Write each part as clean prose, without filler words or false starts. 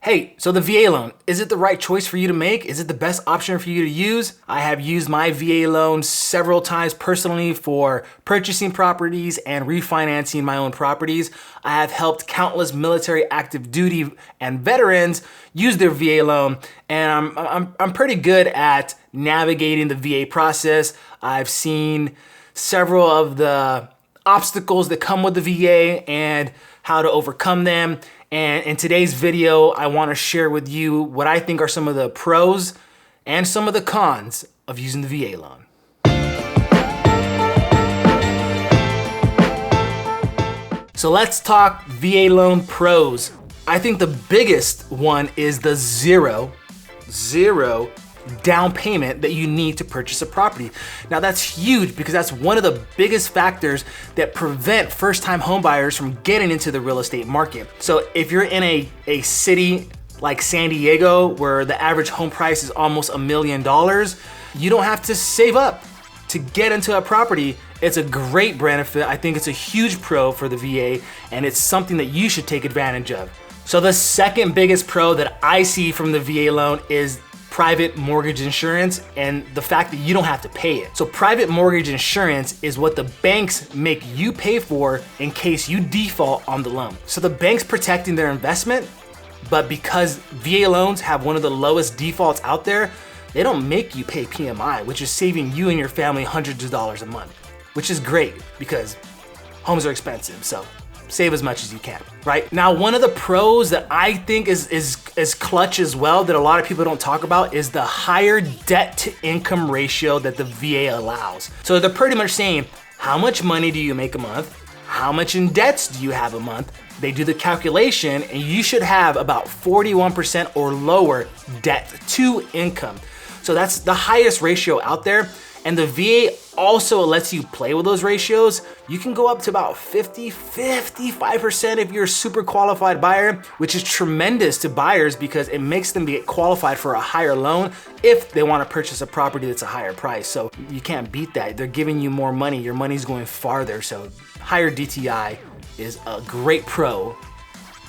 Hey, so the VA loan, is it the right choice for you to make? Is it the best option for you to use? I have used my VA loan several times personally for purchasing properties and refinancing my own properties. I have helped countless military active duty and veterans use their VA loan, and I'm pretty good at navigating the VA process. I've seen several of the obstacles that come with the VA and how to overcome them. And in today's video, I want to share with you what I think are some of the pros and some of the cons of using the VA loan. So let's talk VA loan pros. I think the biggest one is the zero down payment that you need to purchase a property. Now that's huge because that's one of the biggest factors that prevent first-time homebuyers from getting into the real estate market. So if you're in a city like San Diego where the average home price is almost $1 million, you don't have to save up to get into a property. It's a great benefit. I think it's a huge pro for the VA, and it's something that you should take advantage of. So the second biggest pro that I see from the VA loan is private mortgage insurance and the fact that you don't have to pay it. So private mortgage insurance is what the banks make you pay for in case you default on the loan. So the bank's protecting their investment, but because VA loans have one of the lowest defaults out there, they don't make you pay PMI, which is saving you and your family hundreds of dollars a month, which is great because homes are expensive. So save as much as you can, right? Now, one of the pros that I think is clutch as well that a lot of people don't talk about is the higher debt to income ratio that the VA allows. So they're pretty much saying, how much money do you make a month? How much in debts do you have a month? They do the calculation and you should have about 41% or lower debt to income. So that's the highest ratio out there. And the VA also lets you play with those ratios. You can go up to about 55% if you're a super qualified buyer, which is tremendous to buyers because it makes them get qualified for a higher loan if they want to purchase a property that's a higher price. So you can't beat that. They're giving you more money. Your money's going farther. So higher DTI is a great pro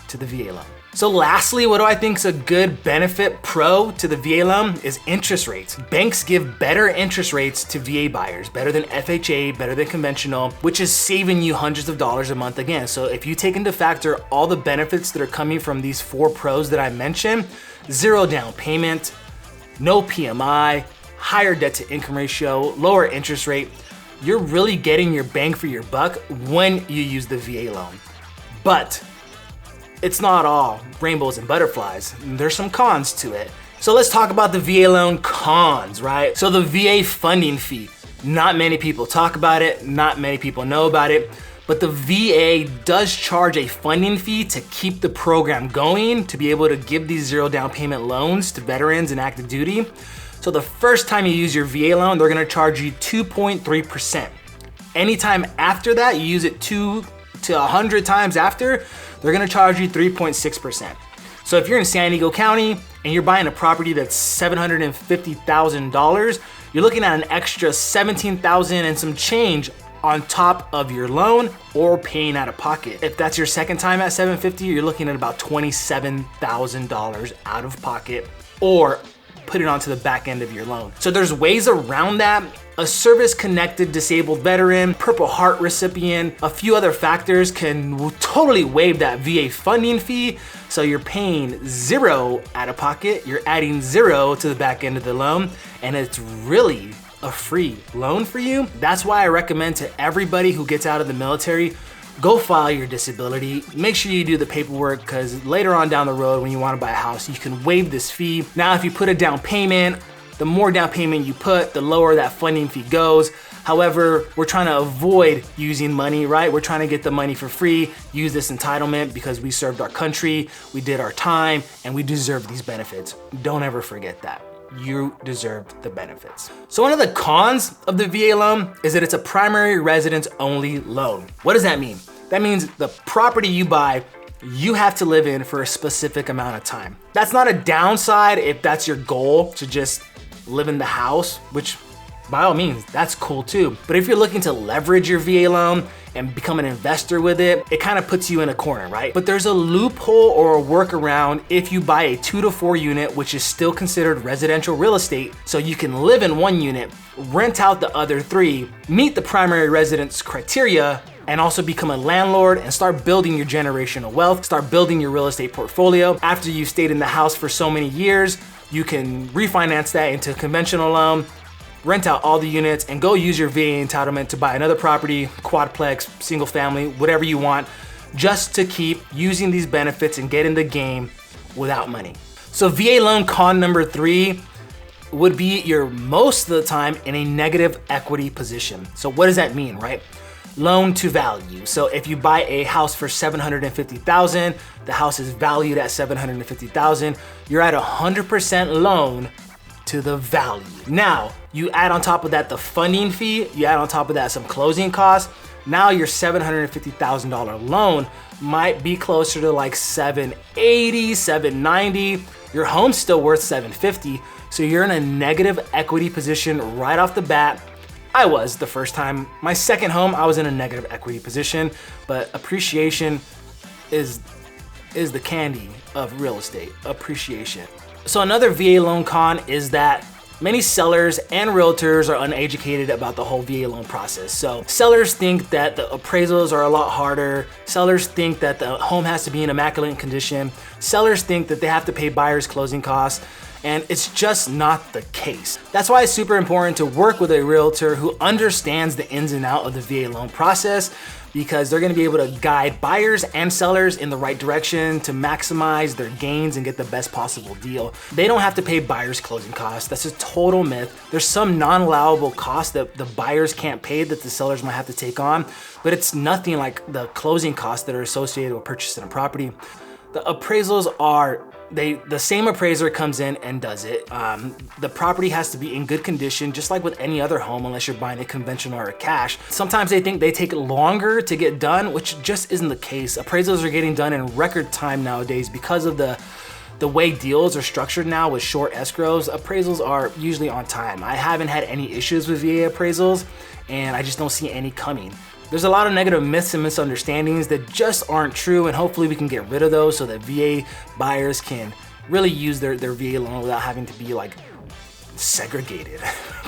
to the VA loan. So lastly, what do I think is a good benefit pro to the VA loan is interest rates. Banks give better interest rates to VA buyers, better than FHA, better than conventional, which is saving you hundreds of dollars a month again. So if you take into factor all the benefits that are coming from these 4 pros that I mentioned, zero down payment, no PMI, higher debt to income ratio, lower interest rate, you're really getting your bang for your buck when you use the VA loan. But it's not all rainbows and butterflies. There's some cons to it. So let's talk about the VA loan cons, right? So the VA funding fee. Not many people talk about it, not many people know about it, but the VA does charge a funding fee to keep the program going, to be able to give these zero down payment loans to veterans and active duty. So the first time you use your VA loan, they're gonna charge you 2.3%. Anytime after that, you use it 2 to 100 times after, they're gonna charge you 3.6%. So if you're in San Diego County and you're buying a property that's $750,000, you're looking at an extra $17,000 and some change on top of your loan or paying out of pocket. If that's your second time at $750,000, you're looking at about $27,000 out of pocket or put it onto the back end of your loan. So there's ways around that. A service-connected disabled veteran, Purple Heart recipient, a few other factors can totally waive that VA funding fee. So you're paying zero out of pocket, you're adding zero to the back end of the loan, and it's really a free loan for you. That's why I recommend to everybody who gets out of the military, go file your disability. Make sure you do the paperwork because later on down the road when you want to buy a house, you can waive this fee. Now, if you put a down payment, the more down payment you put, the lower that funding fee goes. However, we're trying to avoid using money, right? We're trying to get the money for free, use this entitlement because we served our country, we did our time, and we deserve these benefits. Don't ever forget that. You deserve the benefits. So one of the cons of the VA loan is that it's a primary residence only loan. What does that mean? That means the property you buy, you have to live in for a specific amount of time. That's not a downside if that's your goal, to just live in the house, which by all means, that's cool too. But if you're looking to leverage your VA loan and become an investor with it, it kind of puts you in a corner, right? But there's a loophole or a workaround if you buy a 2 to 4 unit, which is still considered residential real estate. So you can live in one unit, rent out the other 3, meet the primary residence criteria, and also become a landlord and start building your generational wealth, start building your real estate portfolio. After you've stayed in the house for so many years, you can refinance that into a conventional loan, rent out all the units, and go use your VA entitlement to buy another property, quadplex, single family, whatever you want, just to keep using these benefits and get in the game without money. So VA loan con number 3 would be you're most of the time in a negative equity position. So what does that mean, right? Loan to value. So if you buy a house for $750,000, the house is valued at $750,000, you're at 100% loan to the value. Now, you add on top of that the funding fee, you add on top of that some closing costs, now your $750,000 loan might be closer to like $780,000, $790,000. Your home's still worth $750,000, so you're in a negative equity position right off the bat. I was the first time. My second home, I was in a negative equity position, but appreciation is the candy of real estate, appreciation. So another VA loan con is that many sellers and realtors are uneducated about the whole VA loan process. So sellers think that the appraisals are a lot harder. Sellers think that the home has to be in immaculate condition. Sellers think that they have to pay buyers' closing costs. And it's just not the case. That's why it's super important to work with a realtor who understands the ins and outs of the VA loan process, because they're gonna be able to guide buyers and sellers in the right direction to maximize their gains and get the best possible deal. They don't have to pay buyers' closing costs. That's a total myth. There's some non-allowable costs that the buyers can't pay that the sellers might have to take on, but it's nothing like the closing costs that are associated with purchasing a property. The appraisals are, the same appraiser comes in and does it. The property has to be in good condition, just like with any other home, unless you're buying a conventional or a cash. Sometimes they think they take longer to get done, which just isn't the case. Appraisals are getting done in record time nowadays because of the way deals are structured now with short escrows. Appraisals are usually on time. I haven't had any issues with VA appraisals, and I just don't see any coming. There's a lot of negative myths and misunderstandings that just aren't true, and hopefully we can get rid of those so that VA buyers can really use their VA loan without having to be like segregated,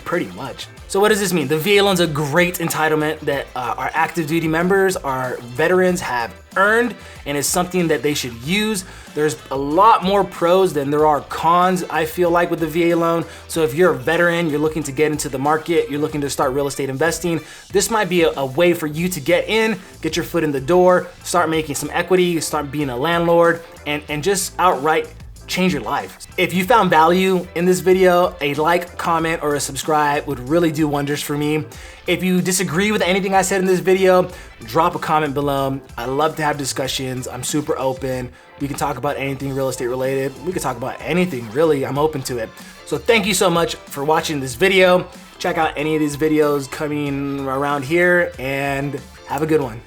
pretty much. So what does this mean? The VA loan's a great entitlement that our active duty members, our veterans have earned, and is something that they should use. There's a lot more pros than there are cons, I feel like, with the VA loan. So if you're a veteran, you're looking to get into the market, you're looking to start real estate investing, this might be a way for you to get in, get your foot in the door, start making some equity, start being a landlord, and just outright change your life. If you found value in this video, a like, comment, or a subscribe would really do wonders for me. If you disagree with anything I said in this video, drop a comment below. I love to have discussions. I'm super open. We can talk about anything real estate related. We can talk about anything, really. I'm open to it. So thank you so much for watching this video. Check out any of these videos coming around here, and have a good one.